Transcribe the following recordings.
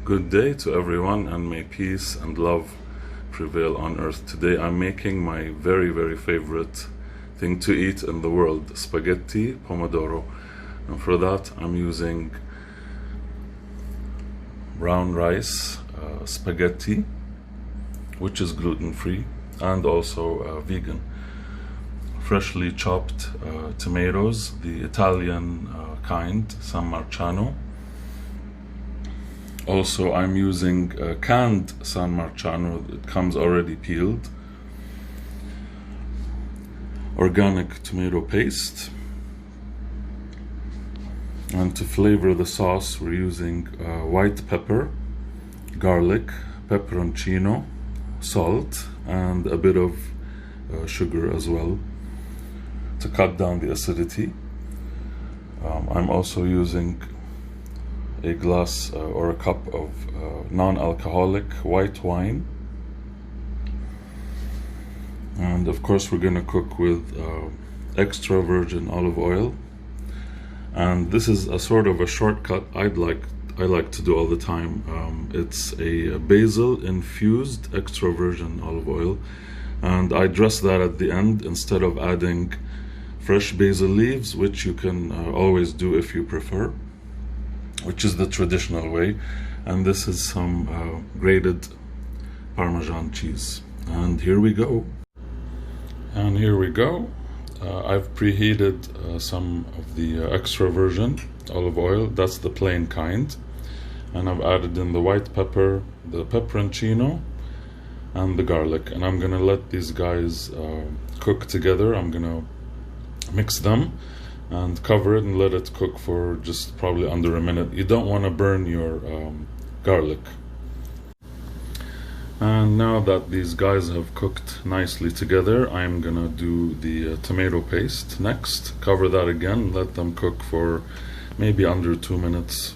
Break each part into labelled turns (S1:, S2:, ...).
S1: Good day to everyone, and may peace and love prevail on earth. Today I'm making my very favorite thing to eat in the world, spaghetti pomodoro. And for that I'm using brown rice spaghetti, which is gluten-free and also vegan. Freshly chopped tomatoes, the Italian kind, San Marzano. Also, I'm using canned San Marzano. It comes already peeled. Organic tomato paste. And to flavor the sauce, we're using white pepper, garlic, pepperencino, salt, and a bit of sugar as well to cut down the acidity. I'm also using a glass or a cup of non-alcoholic white wine, and of course we're gonna cook with extra virgin olive oil. And this is a sort of a shortcut I like to do all the time. It's a basil infused extra virgin olive oil, and I dress that at the end instead of adding fresh basil leaves, which you can always do if you prefer, which is the traditional way. And this is some grated parmesan cheese. And here we go. I've preheated some of the extra virgin olive oil. That's the plain kind. And I've added in the white pepper, the pepperencino, and the garlic. And I'm gonna let these guys cook together. I'm gonna mix them and cover it and let it cook for just probably under a minute. You don't want to burn your garlic. And now that these guys have cooked nicely together, I'm gonna do the tomato paste next. Cover that again, let them cook for maybe under 2 minutes.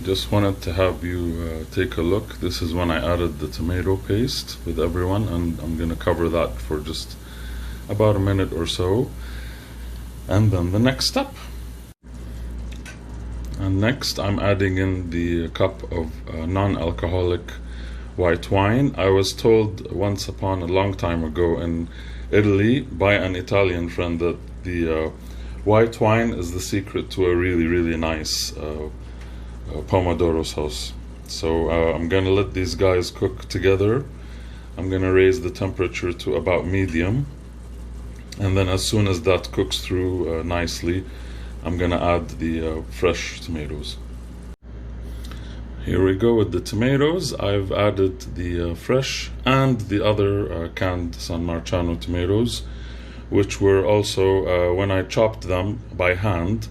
S1: Just wanted to have you take a look. This is when I added the tomato paste with everyone, and I'm gonna cover that for just about a minute or so. And then the next step. And next I'm adding in the cup of non-alcoholic white wine. I was told once upon a long time ago in Italy by an Italian friend that the white wine is the secret to a really nice pomodoro sauce. So I'm gonna let these guys cook together. I'm gonna raise the temperature to about medium. And then as soon as that cooks through nicely, I'm gonna add the fresh tomatoes. Here we go with the tomatoes. I've added the fresh and the other canned San Marzano tomatoes, which were also, when I chopped them by hand,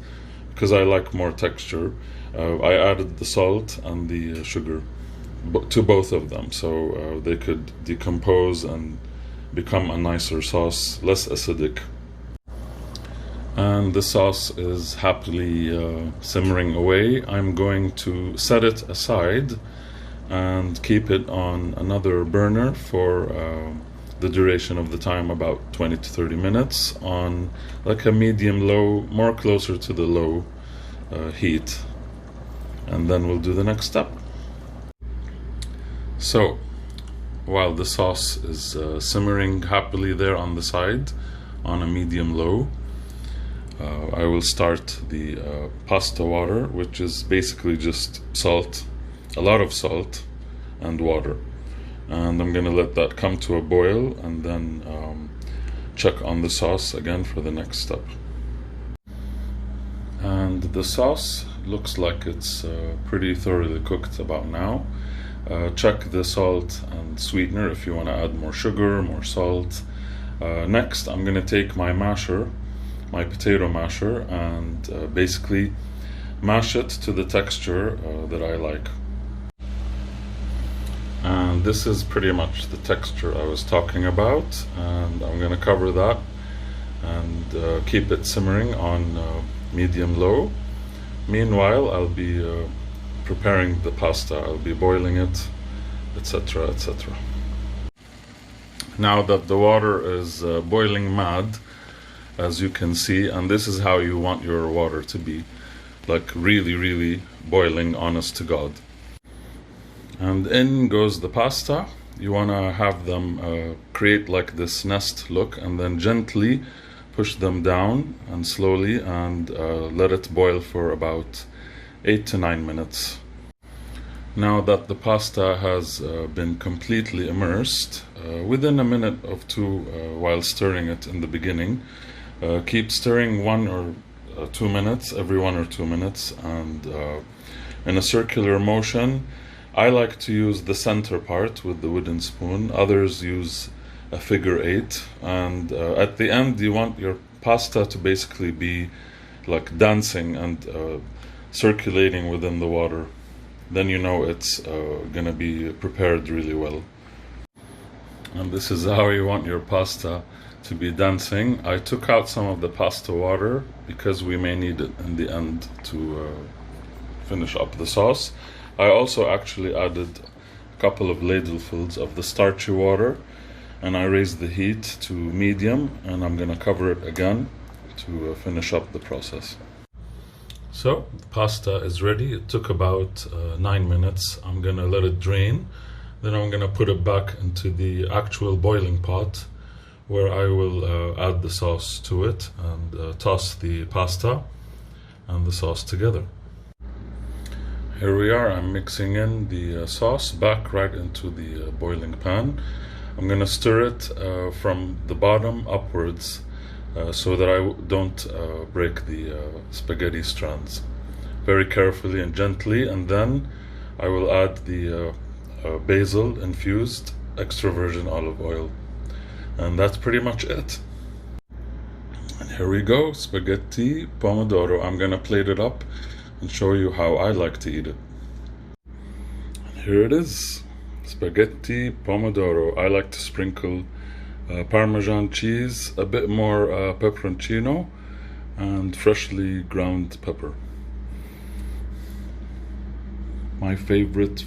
S1: because I like more texture, I added the salt and the sugar to both of them, so they could decompose and become a nicer sauce, less acidic. And the sauce is happily simmering away. I'm going to set it aside and keep it on another burner for the duration of the time, about 20 to 30 minutes, on like a medium low, more closer to the low heat. And then we'll do the next step. So while the sauce is simmering happily there on the side on a medium low, I will start the pasta water, which is basically just salt, a lot of salt and water. And I'm gonna let that come to a boil and then check on the sauce again for the next step. And the sauce looks like it's pretty thoroughly cooked about now. Check the salt and sweetener if you want to add more sugar, more salt. Next, I'm going to take my masher, my potato masher, and basically mash it to the texture that I like. And this is pretty much the texture I was talking about, and I'm going to cover that and keep it simmering on medium-low. Meanwhile, I'll be preparing the pasta. I'll be boiling it, etc., etc. Now that the water is boiling mad, as you can see, and this is how you want your water to be, like really boiling, honest to God. And in goes the pasta. You want to have them create like this nest look, and then gently push them down and slowly, and let it boil for about 8 to 9 minutes. Now that the pasta has been completely immersed, within a minute or two while stirring it in the beginning, keep stirring 1 or 2 minutes, every 1 or 2 minutes, and in a circular motion. I like to use the center part with the wooden spoon. Others use a figure 8, and at the end you want your pasta to basically be like dancing and circulating within the water. Then you know it's gonna be prepared really well. And this is how you want your pasta to be dancing. I took out some of the pasta water because we may need it in the end to finish up the sauce. I also actually added a couple of ladlefuls of the starchy water, and I raised the heat to medium, and I'm gonna cover it again to finish up the process. So the pasta is ready. It took about 9 minutes. I'm gonna let it drain. Then I'm gonna put it back into the actual boiling pot, where I will add the sauce to it and toss the pasta and the sauce together. Here we are. I'm mixing in the sauce back right into the boiling pan. I'm gonna stir it from the bottom upwards so that I don't break the spaghetti strands. Very carefully and gently, and then I will add the basil infused extra virgin olive oil. And that's pretty much it. And here we go, spaghetti pomodoro. I'm gonna plate it up and show you how I like to eat it. And here it is, spaghetti pomodoro. I like to sprinkle parmesan cheese, a bit more pepperencino, and freshly ground pepper. My favorite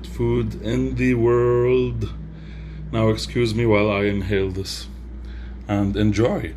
S1: food in the world. Now excuse me while I inhale this and enjoy.